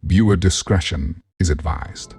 Viewer discretion is advised.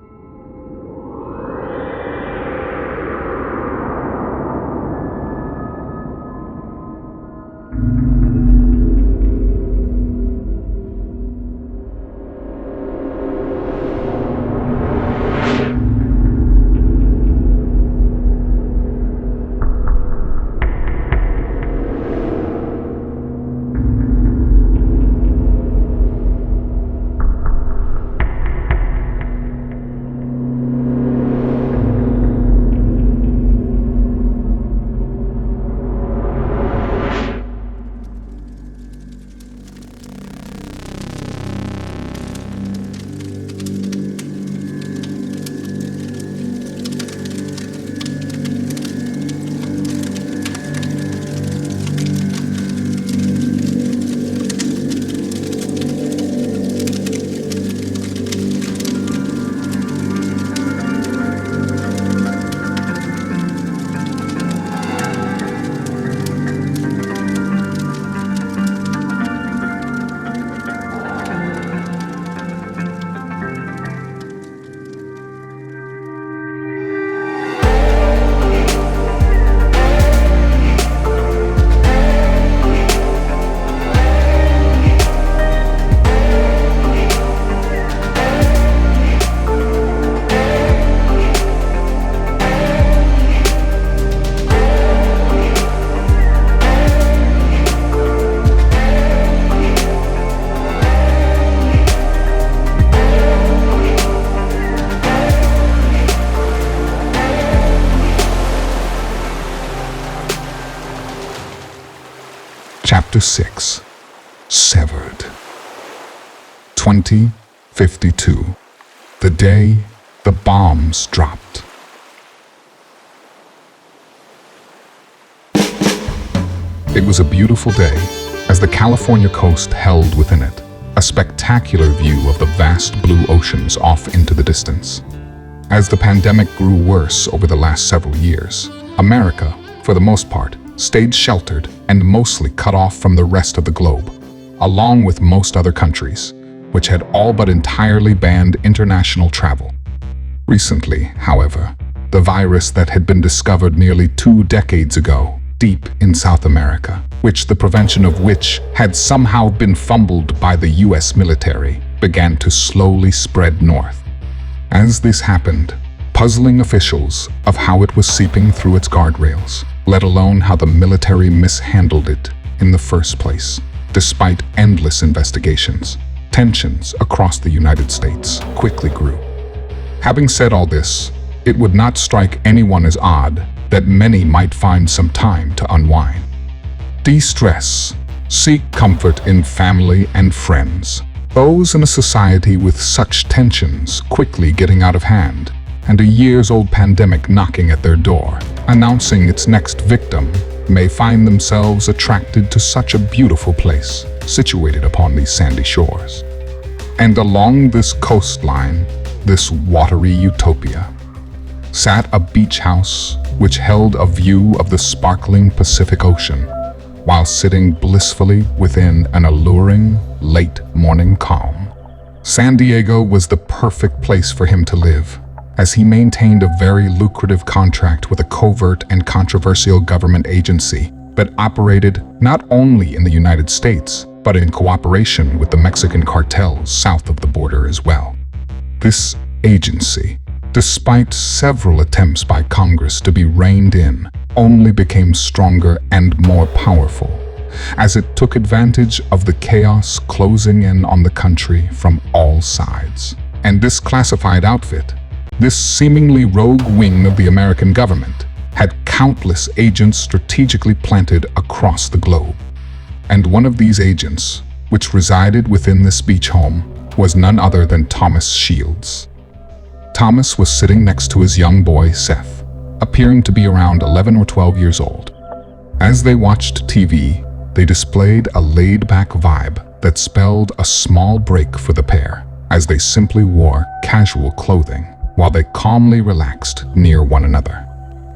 Chapter 6. Severed. 2052. The day the bombs dropped. It was a beautiful day as the California coast held within it a spectacular view of the vast blue oceans off into the distance. As the pandemic grew worse over the last several years, America, for the most part, stayed sheltered and mostly cut off from the rest of the globe, along with most other countries, which had all but entirely banned international travel. Recently, however, the virus that had been discovered nearly 2 decades ago, deep in South America, the prevention of which had somehow been fumbled by the US military, began to slowly spread north. As this happened, puzzling officials of how it was seeping through its guardrails, let alone how the military mishandled it in the first place. Despite endless investigations, tensions across the United States quickly grew. Having said all this, it would not strike anyone as odd that many might find some time to unwind. De-stress, seek comfort in family and friends. Those in a society with such tensions quickly getting out of hand, and a years-old pandemic knocking at their door, announcing its next victim, may find themselves attracted to such a beautiful place, situated upon these sandy shores. And along this coastline, this watery utopia, sat a beach house which held a view of the sparkling Pacific Ocean, while sitting blissfully within an alluring, late-morning calm. San Diego was the perfect place for him to live, as he maintained a very lucrative contract with a covert and controversial government agency that operated not only in the United States, but in cooperation with the Mexican cartels south of the border as well. This agency, despite several attempts by Congress to be reined in, only became stronger and more powerful, as it took advantage of the chaos closing in on the country from all sides. And this classified outfit, this seemingly rogue wing of the American government, had countless agents strategically planted across the globe. And one of these agents, which resided within this beach home, was none other than Thomas Shields. Thomas was sitting next to his young boy, Seth, appearing to be around 11 or 12 years old. As they watched TV, they displayed a laid-back vibe that spelled a small break for the pair, as they simply wore casual clothing while they calmly relaxed near one another.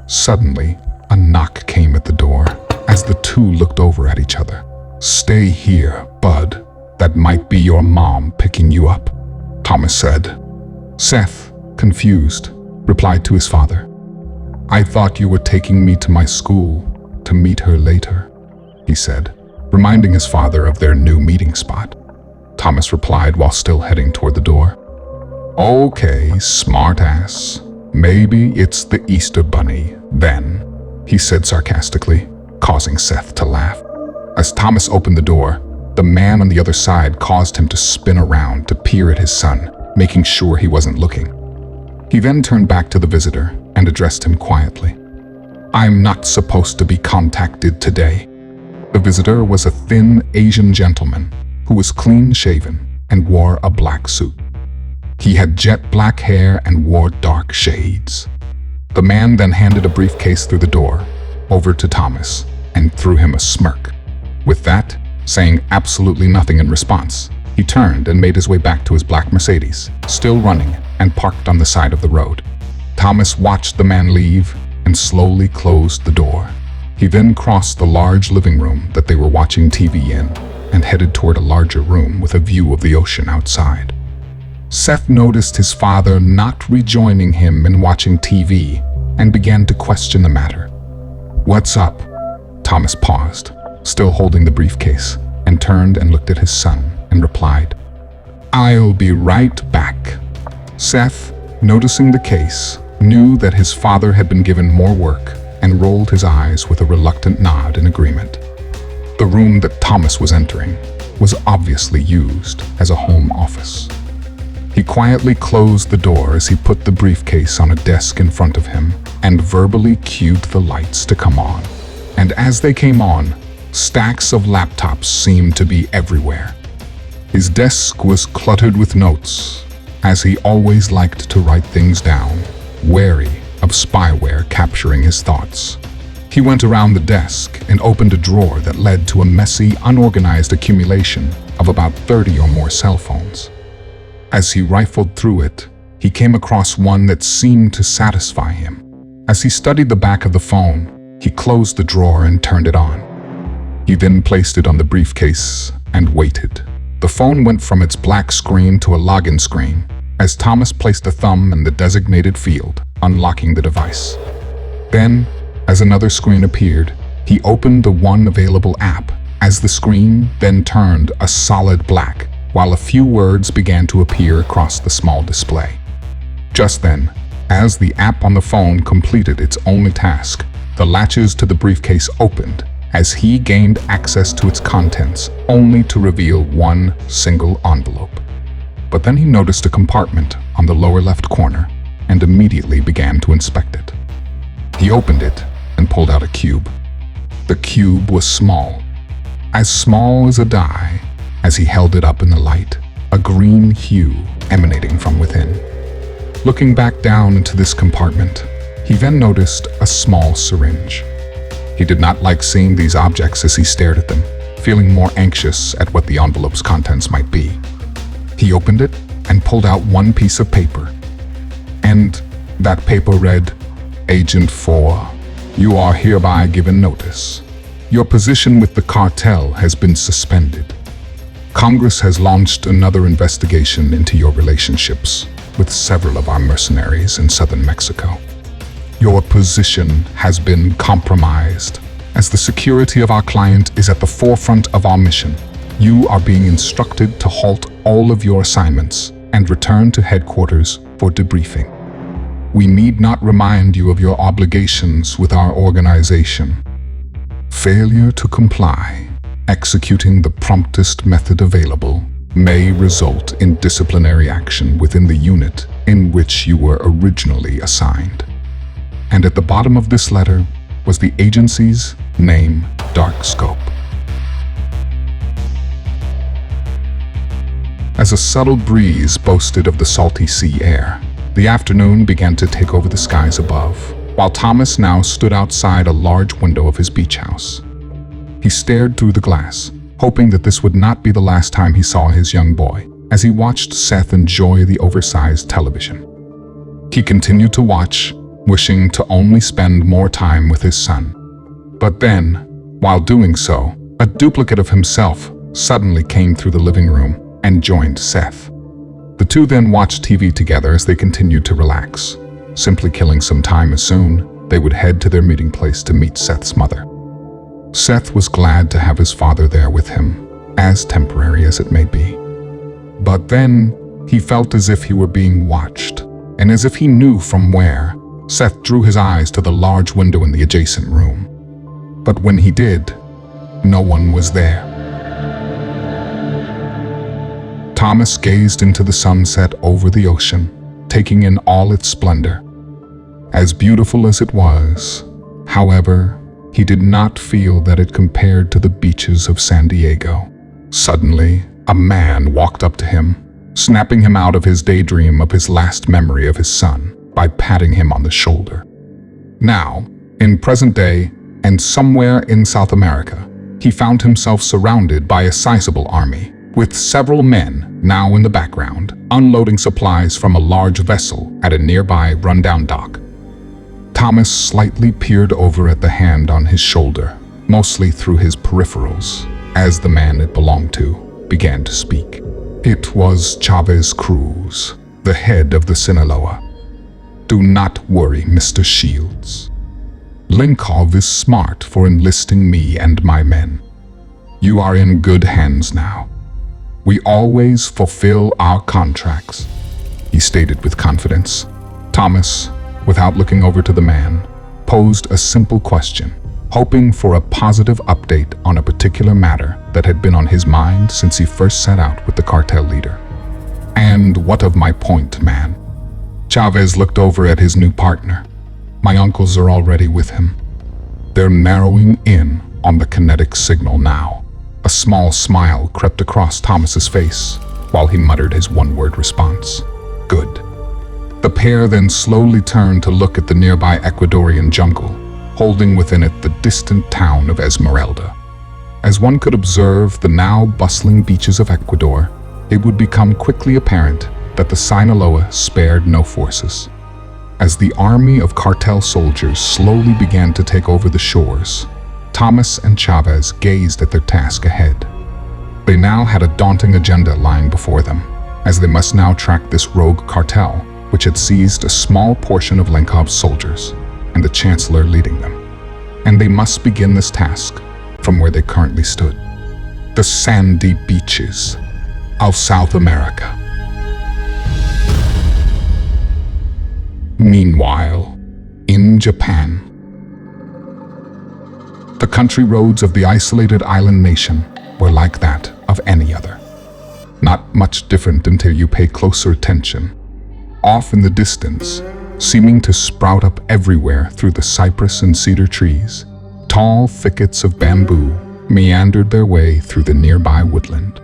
Suddenly, a knock came at the door as the two looked over at each other. "Stay here, bud. That might be your mom picking you up," Thomas said. Seth, confused, replied to his father. I thought you were taking me to my school to meet her later, he said, reminding his father of their new meeting spot. Thomas replied while still heading toward the door. Okay, smartass. Maybe it's the Easter Bunny, then, he said sarcastically, causing Seth to laugh. As Thomas opened the door, the man on the other side caused him to spin around to peer at his son, making sure he wasn't looking. He then turned back to the visitor and addressed him quietly. I'm not supposed to be contacted today. The visitor was a thin Asian gentleman who was clean-shaven and wore a black suit. He had jet black hair and wore dark shades. The man then handed a briefcase through the door over to Thomas and threw him a smirk. With that, saying absolutely nothing in response, he turned and made his way back to his black Mercedes, still running and parked on the side of the road. Thomas watched the man leave and slowly closed the door. He then crossed the large living room that they were watching TV in and headed toward a larger room with a view of the ocean outside. Seth noticed his father not rejoining him in watching TV and began to question the matter. What's up? Thomas paused, still holding the briefcase, and turned and looked at his son and replied, I'll be right back. Seth, noticing the case, knew that his father had been given more work and rolled his eyes with a reluctant nod in agreement. The room that Thomas was entering was obviously used as a home office. He quietly closed the door as he put the briefcase on a desk in front of him and verbally cued the lights to come on. And as they came on, stacks of laptops seemed to be everywhere. His desk was cluttered with notes, as he always liked to write things down, wary of spyware capturing his thoughts. He went around the desk and opened a drawer that led to a messy, unorganized accumulation of about 30 or more cell phones. As he rifled through it, he came across one that seemed to satisfy him. As he studied the back of the phone, he closed the drawer and turned it on. He then placed it on the briefcase and waited. The phone went from its black screen to a login screen as Thomas placed a thumb in the designated field, unlocking the device. Then, as another screen appeared, he opened the one available app as the screen then turned a solid black, while a few words began to appear across the small display. Just then, as the app on the phone completed its only task, the latches to the briefcase opened as he gained access to its contents, only to reveal one single envelope. But then he noticed a compartment on the lower left corner and immediately began to inspect it. He opened it and pulled out a cube. The cube was small as a die. As he held it up in the light, a green hue emanating from within. Looking back down into this compartment, he then noticed a small syringe. He did not like seeing these objects as he stared at them, feeling more anxious at what the envelope's contents might be. He opened it and pulled out one piece of paper. And that paper read, Agent 4, you are hereby given notice. Your position with the cartel has been suspended. Congress has launched another investigation into your relationships with several of our mercenaries in southern Mexico. Your position has been compromised. As the security of our client is at the forefront of our mission, you are being instructed to halt all of your assignments and return to headquarters for debriefing. We need not remind you of your obligations with our organization. Failure to comply, executing the promptest method available, may result in disciplinary action within the unit in which you were originally assigned. And at the bottom of this letter was the agency's name, Dark Scope. As a subtle breeze boasted of the salty sea air, the afternoon began to take over the skies above, while Thomas now stood outside a large window of his beach house. He stared through the glass, hoping that this would not be the last time he saw his young boy, as he watched Seth enjoy the oversized television. He continued to watch, wishing to only spend more time with his son. But then, while doing so, a duplicate of himself suddenly came through the living room and joined Seth. The two then watched TV together as they continued to relax, simply killing some time as soon they would head to their meeting place to meet Seth's mother. Seth was glad to have his father there with him, as temporary as it may be. But then he felt as if he were being watched, and as if he knew from where. Seth drew his eyes to the large window in the adjacent room. But when he did, no one was there. Thomas gazed into the sunset over the ocean, taking in all its splendor. As beautiful as it was, however, he did not feel that it compared to the beaches of San Diego. Suddenly, a man walked up to him, snapping him out of his daydream of his last memory of his son by patting him on the shoulder. Now, in present day, and somewhere in South America, he found himself surrounded by a sizable army, with several men now in the background, unloading supplies from a large vessel at a nearby rundown dock. Thomas slightly peered over at the hand on his shoulder, mostly through his peripherals, as the man it belonged to began to speak. It was Chavez Cruz, the head of the Sinaloa. "Do not worry, Mr. Shields. Linkov is smart for enlisting me and my men. You are in good hands now. We always fulfill our contracts," he stated with confidence. Thomas, without looking over to the man, posed a simple question, hoping for a positive update on a particular matter that had been on his mind since he first set out with the cartel leader. "And what of my point, man?" Chavez looked over at his new partner. "My uncles are already with him. They're narrowing in on the kinetic signal now." A small smile crept across Thomas's face while he muttered his one-word response. "Good." The pair then slowly turned to look at the nearby Ecuadorian jungle, holding within it the distant town of Esmeralda. As one could observe the now bustling beaches of Ecuador, it would become quickly apparent that the Sinaloa spared no forces. As the army of cartel soldiers slowly began to take over the shores, Thomas and Chavez gazed at their task ahead. They now had a daunting agenda lying before them, as they must now track this rogue cartel, which had seized a small portion of Linkov's soldiers, and the Chancellor leading them. And they must begin this task from where they currently stood, the sandy beaches of South America. Meanwhile, in Japan, the country roads of the isolated island nation were like that of any other. Not much different until you pay closer attention. Off in the distance, seeming to sprout up everywhere through the cypress and cedar trees, tall thickets of bamboo meandered their way through the nearby woodland.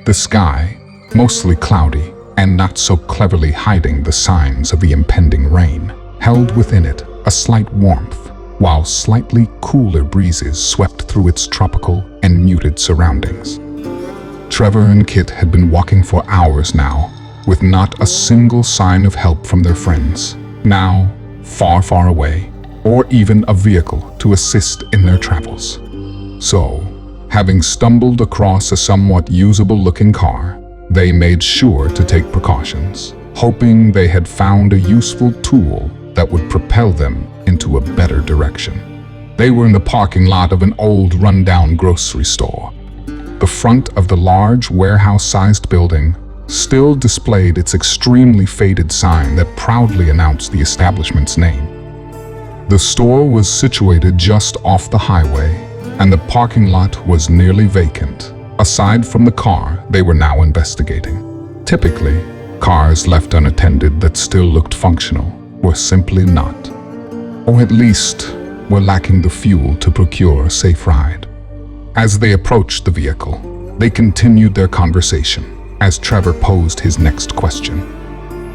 The sky, mostly cloudy and not so cleverly hiding the signs of the impending rain, held within it a slight warmth, while slightly cooler breezes swept through its tropical and muted surroundings. Trevor and Kit had been walking for hours now, with not a single sign of help from their friends, now far, far away, or even a vehicle to assist in their travels. So, having stumbled across a somewhat usable-looking car, they made sure to take precautions, hoping they had found a useful tool that would propel them into a better direction. They were in the parking lot of an old, run-down grocery store. The front of the large, warehouse-sized building still displayed its extremely faded sign that proudly announced the establishment's name. The store was situated just off the highway, and the parking lot was nearly vacant, aside from the car they were now investigating. Typically, cars left unattended that still looked functional were simply not, or at least were lacking the fuel to procure a safe ride. As they approached the vehicle, they continued their conversation as Trevor posed his next question.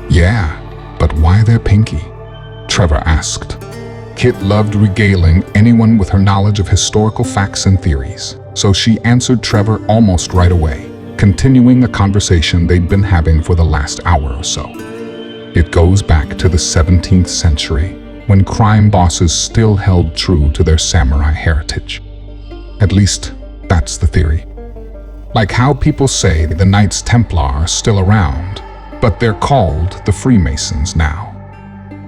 "Yeah, but why their pinky?" Trevor asked. Kit loved regaling anyone with her knowledge of historical facts and theories, so she answered Trevor almost right away, continuing a conversation they'd been having for the last hour or so. It goes back to the 17th century, when crime bosses still held true to their samurai heritage. At least, that's the theory. Like how people say the Knights Templar are still around, but they're called the Freemasons now.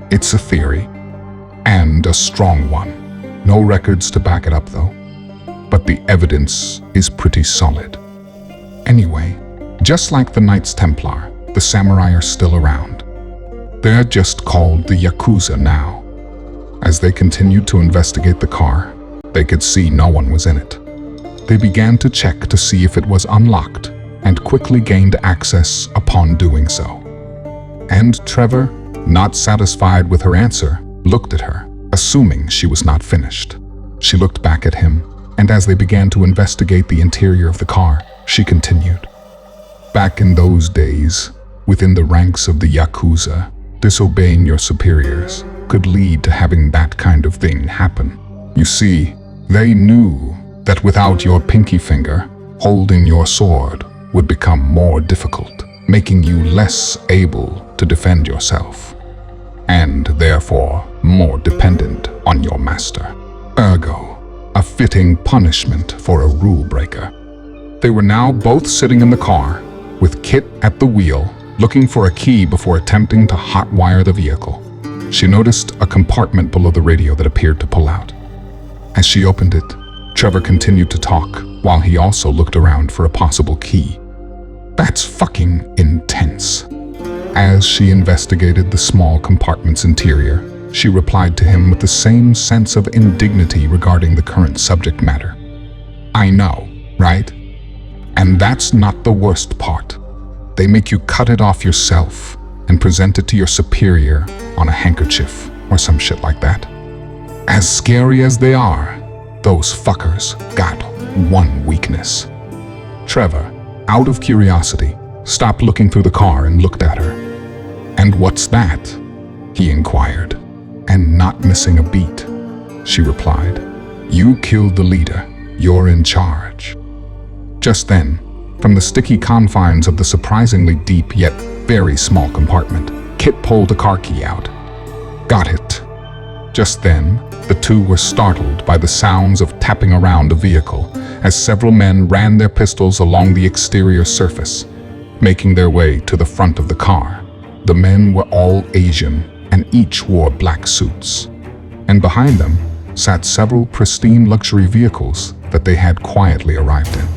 It's a theory, and a strong one. No records to back it up though, but the evidence is pretty solid. Anyway, just like the Knights Templar, the samurai are still around. They're just called the Yakuza now. As they continued to investigate the car, they could see no one was in it. They began to check to see if it was unlocked and quickly gained access upon doing so. And Trevor, not satisfied with her answer, looked at her, assuming she was not finished. She looked back at him, and as they began to investigate the interior of the car, she continued. Back in those days, within the ranks of the Yakuza, disobeying your superiors could lead to having that kind of thing happen. You see, they knew that without your pinky finger, holding your sword would become more difficult, making you less able to defend yourself, and therefore more dependent on your master. Ergo, a fitting punishment for a rule breaker. They were now both sitting in the car, with Kit at the wheel, looking for a key before attempting to hotwire the vehicle. She noticed a compartment below the radio that appeared to pull out. As she opened it, Trevor continued to talk, while he also looked around for a possible key. That's fucking intense. As she investigated the small compartment's interior, she replied to him with the same sense of indignity regarding the current subject matter. I know, right? And that's not the worst part. They make you cut it off yourself and present it to your superior on a handkerchief or some shit like that. As scary as they are, those fuckers got one weakness. Trevor, out of curiosity, stopped looking through the car and looked at her. And what's that? He inquired, and not missing a beat. She replied, You killed the leader. You're in charge. Just then, from the sticky confines of the surprisingly deep yet very small compartment, Kit pulled a car key out. Got it. Just then, the two were startled by the sounds of tapping around a vehicle as several men ran their pistols along the exterior surface, making their way to the front of the car. The men were all Asian and each wore black suits. And behind them sat several pristine luxury vehicles that they had quietly arrived in.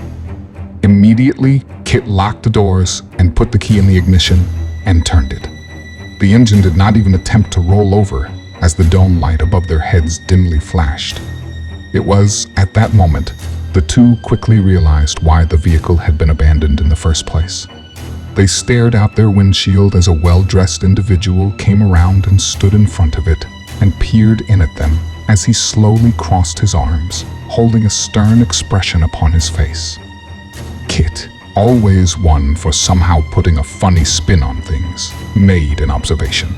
Immediately, Kit locked the doors and put the key in the ignition and turned it. The engine did not even attempt to roll over as the dome light above their heads dimly flashed. It was, at that moment, the two quickly realized why the vehicle had been abandoned in the first place. They stared out their windshield as a well-dressed individual came around and stood in front of it and peered in at them as he slowly crossed his arms, holding a stern expression upon his face. Kit, always one for somehow putting a funny spin on things, made an observation.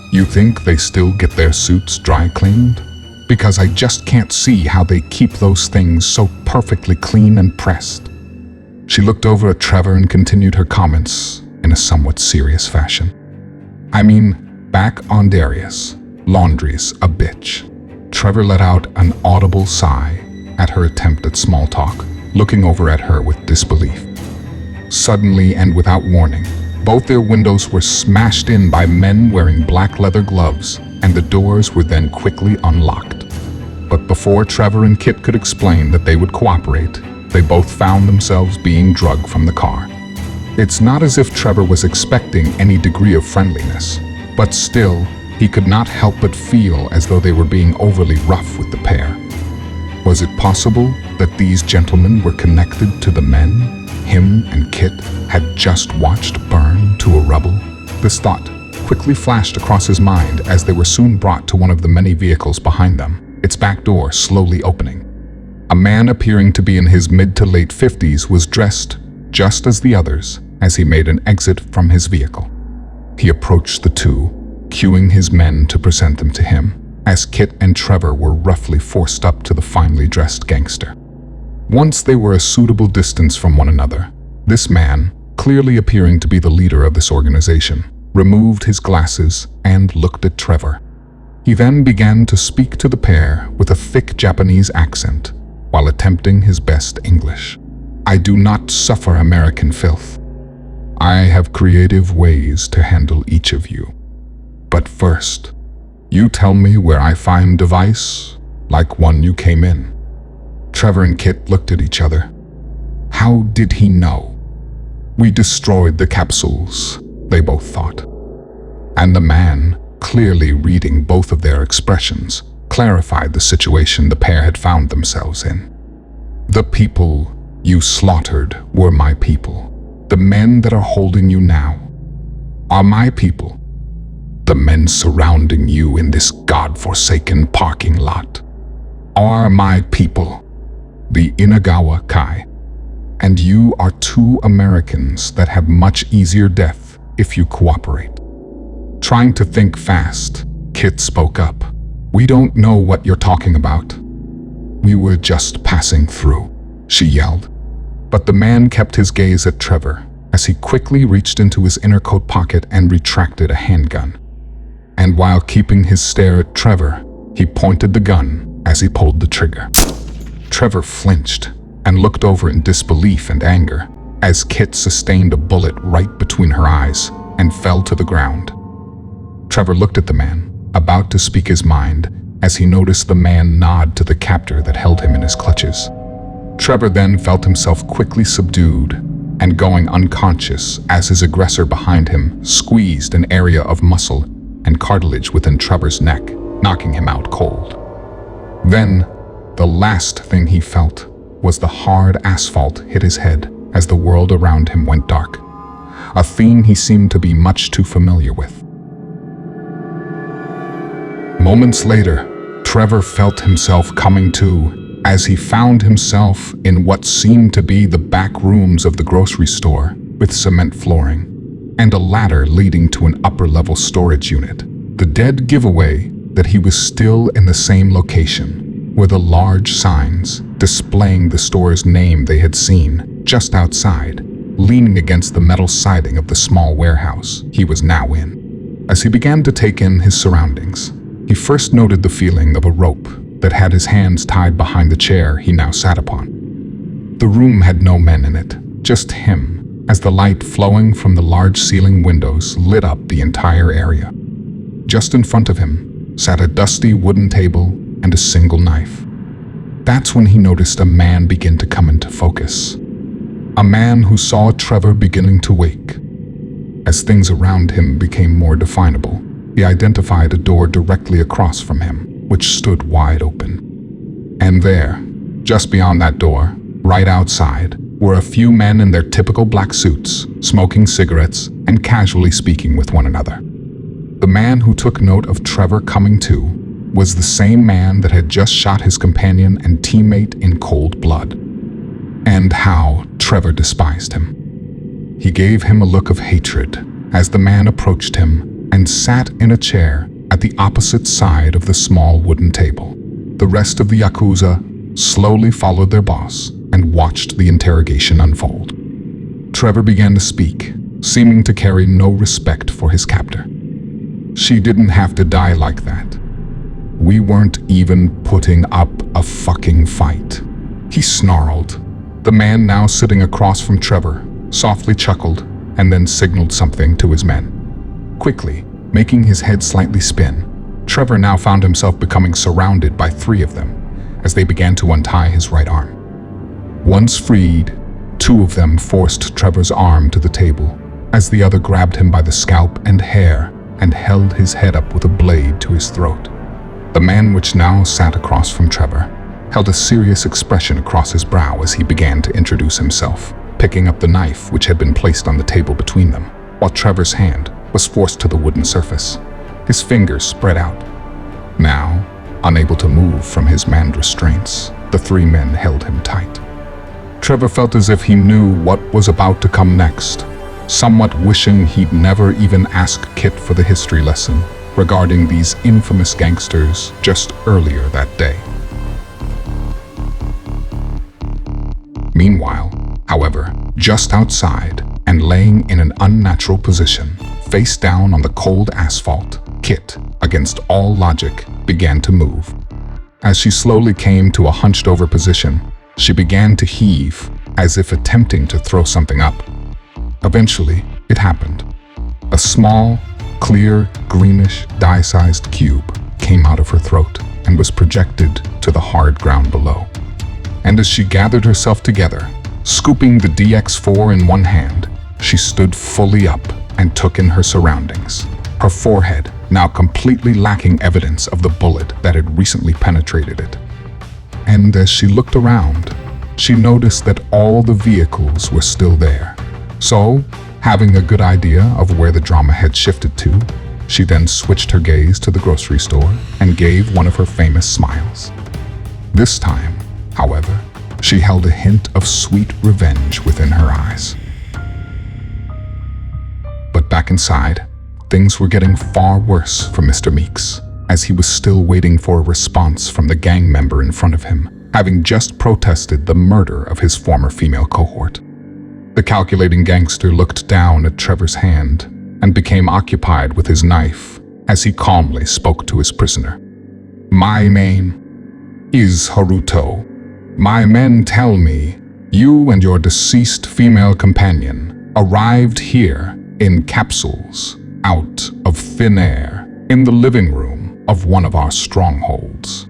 You think they still get their suits dry cleaned? Because I just can't see how they keep those things so perfectly clean and pressed. She looked over at Trevor and continued her comments in a somewhat serious fashion. I mean, back on Darius, laundry's a bitch. Trevor let out an audible sigh at her attempt at small talk, looking over at her with disbelief. Suddenly and without warning, both their windows were smashed in by men wearing black leather gloves, and the doors were then quickly unlocked. But before Trevor and Kit could explain that they would cooperate, they both found themselves being drugged from the car. It's not as if Trevor was expecting any degree of friendliness, but still, he could not help but feel as though they were being overly rough with the pair. Was it possible that these gentlemen were connected to the men him and Kit had just watched burn to a rubble? This thought quickly flashed across his mind as they were soon brought to one of the many vehicles behind them, its back door slowly opening. A man appearing to be in his mid to late 50s was dressed just as the others as he made an exit from his vehicle. He approached the two, cueing his men to present them to him, as Kit and Trevor were roughly forced up to the finely dressed gangster. Once they were a suitable distance from one another, this man, clearly appearing to be the leader of this organization, removed his glasses and looked at Trevor. He then began to speak to the pair with a thick Japanese accent, while attempting his best English. I do not suffer American filth. I have creative ways to handle each of you. But first, you tell me where I find device, like one you came in." Trevor and Kit looked at each other. How did he know? "We destroyed the capsules," they both thought. And the man, clearly reading both of their expressions, clarified the situation the pair had found themselves in. "The people you slaughtered were my people. The men that are holding you now are my people. The men surrounding you in this god-forsaken parking lot are my people, the Inagawa Kai. And you are two Americans that have much easier death if you cooperate." Trying to think fast, Kit spoke up. "We don't know what you're talking about. We were just passing through," she yelled. But the man kept his gaze at Trevor as he quickly reached into his inner coat pocket and retracted a handgun. And while keeping his stare at Trevor, he pointed the gun as he pulled the trigger. Trevor flinched and looked over in disbelief and anger as Kit sustained a bullet right between her eyes and fell to the ground. Trevor looked at the man, about to speak his mind, as he noticed the man nod to the captor that held him in his clutches. Trevor then felt himself quickly subdued and going unconscious as his aggressor behind him squeezed an area of muscle and cartilage within Trevor's neck, knocking him out cold. Then, the last thing he felt was the hard asphalt hit his head as the world around him went dark, a theme he seemed to be much too familiar with. Moments later, Trevor felt himself coming to as he found himself in what seemed to be the back rooms of the grocery store with cement flooring and a ladder leading to an upper-level storage unit. The dead giveaway that he was still in the same location were the large signs displaying the store's name they had seen just outside, leaning against the metal siding of the small warehouse he was now in. As he began to take in his surroundings, he first noted the feeling of a rope that had his hands tied behind the chair he now sat upon. The room had no men in it, just him, as the light flowing from the large ceiling windows lit up the entire area. Just in front of him sat a dusty wooden table and a single knife. That's when he noticed a man begin to come into focus. A man who saw Trevor beginning to wake. As things around him became more definable, he identified a door directly across from him, which stood wide open. And there, just beyond that door, right outside, were a few men in their typical black suits, smoking cigarettes and casually speaking with one another. The man who took note of Trevor coming to was the same man that had just shot his companion and teammate in cold blood. And how Trevor despised him. He gave him a look of hatred as the man approached him and sat in a chair at the opposite side of the small wooden table. The rest of the Yakuza slowly followed their boss and watched the interrogation unfold. Trevor began to speak, seeming to carry no respect for his captor. "She didn't have to die like that. We weren't even putting up a fucking fight," he snarled. The man now sitting across from Trevor softly chuckled and then signaled something to his men. Quickly, making his head slightly spin, Trevor now found himself becoming surrounded by 3 of them as they began to untie his right arm. Once freed, 2 of them forced Trevor's arm to the table as the other grabbed him by the scalp and hair and held his head up with a blade to his throat. The man which now sat across from Trevor held a serious expression across his brow as he began to introduce himself, picking up the knife which had been placed on the table between them, while Trevor's hand was forced to the wooden surface, his fingers spread out. Now, unable to move from his manned restraints, the 3 men held him tight. Trevor felt as if he knew what was about to come next, somewhat wishing he'd never even asked Kit for the history lesson regarding these infamous gangsters just earlier that day. Meanwhile, however, just outside and laying in an unnatural position, face down on the cold asphalt, Kit, against all logic, began to move. As she slowly came to a hunched-over position, she began to heave, as if attempting to throw something up. Eventually, it happened. A small, clear, greenish, dye-sized cube came out of her throat and was projected to the hard ground below. And as she gathered herself together, scooping the DX4 in one hand, she stood fully up and took in her surroundings, her forehead now completely lacking evidence of the bullet that had recently penetrated it. And as she looked around, she noticed that all the vehicles were still there. So, having a good idea of where the drama had shifted to, she then switched her gaze to the grocery store and gave one of her famous smiles. This time, however, she held a hint of sweet revenge within her eyes. But back inside, things were getting far worse for Mr. Meeks, as he was still waiting for a response from the gang member in front of him, having just protested the murder of his former female cohort. The calculating gangster looked down at Trevor's hand and became occupied with his knife as he calmly spoke to his prisoner. "My name is Haruto. My men tell me you and your deceased female companion arrived here in capsules out of thin air in the living room of one of our strongholds."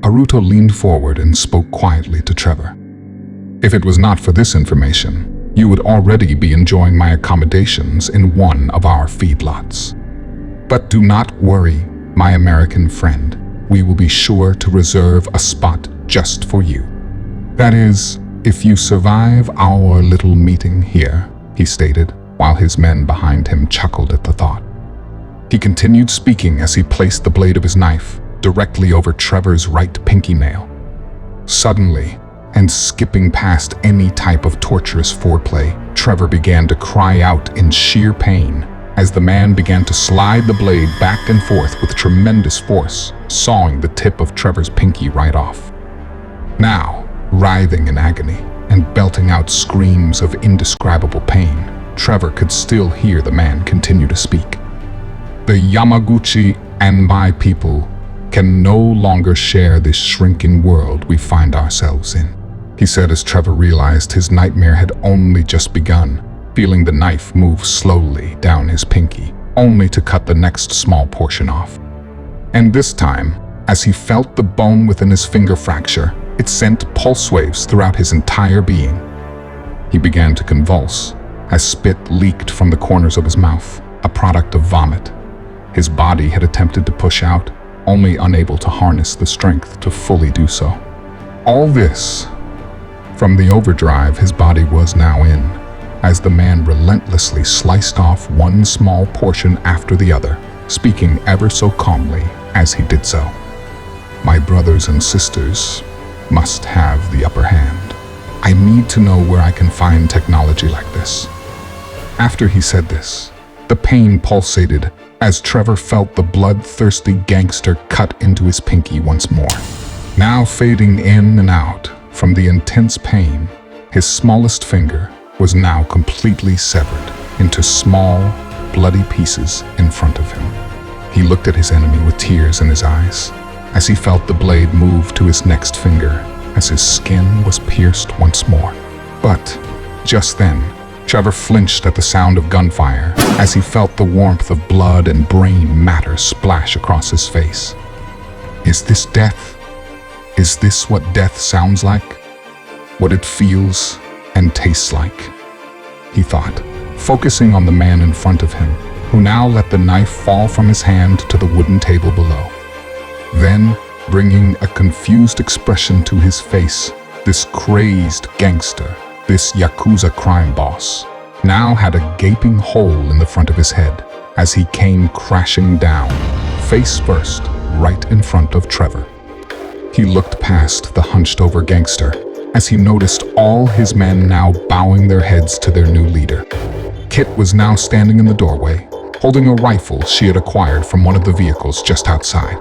Haruto leaned forward and spoke quietly to Trevor. "If it was not for this information, you would already be enjoying my accommodations in one of our feedlots. But do not worry, my American friend. We will be sure to reserve a spot just for you. That is, if you survive our little meeting here," he stated, while his men behind him chuckled at the thought. He continued speaking as he placed the blade of his knife directly over Trevor's right pinky nail. Suddenly, and skipping past any type of torturous foreplay, Trevor began to cry out in sheer pain as the man began to slide the blade back and forth with tremendous force, sawing the tip of Trevor's pinky right off. Now, writhing in agony and belting out screams of indescribable pain, Trevor could still hear the man continue to speak. "The Yamaguchi and my people can no longer share this shrinking world we find ourselves in," he said as Trevor realized his nightmare had only just begun, feeling the knife move slowly down his pinky, only to cut the next small portion off. And this time, as he felt the bone within his finger fracture, it sent pulse waves throughout his entire being. He began to convulse as spit leaked from the corners of his mouth, a product of vomit. His body had attempted to push out, only unable to harness the strength to fully do so. All this from the overdrive his body was now in, as the man relentlessly sliced off one small portion after the other, speaking ever so calmly as he did so. "My brothers and sisters must have the upper hand. I need to know where I can find technology like this." After he said this, the pain pulsated as Trevor felt the bloodthirsty gangster cut into his pinky once more. Now fading in and out from the intense pain, his smallest finger was now completely severed into small, bloody pieces in front of him. He looked at his enemy with tears in his eyes as he felt the blade move to his next finger as his skin was pierced once more. But just then, Trevor flinched at the sound of gunfire as he felt the warmth of blood and brain matter splash across his face. Is this death? Is this what death sounds like? What it feels and tastes like? He thought, focusing on the man in front of him, who now let the knife fall from his hand to the wooden table below. Then, bringing a confused expression to his face, this crazed gangster, this Yakuza crime boss, now had a gaping hole in the front of his head as he came crashing down, face first, right in front of Trevor. He looked past the hunched-over gangster as he noticed all his men now bowing their heads to their new leader. Kit was now standing in the doorway, holding a rifle she had acquired from one of the vehicles just outside.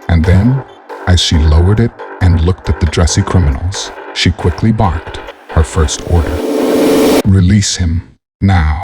And then, as she lowered it and looked at the dressy criminals, she quickly barked her first order. "Release him, now."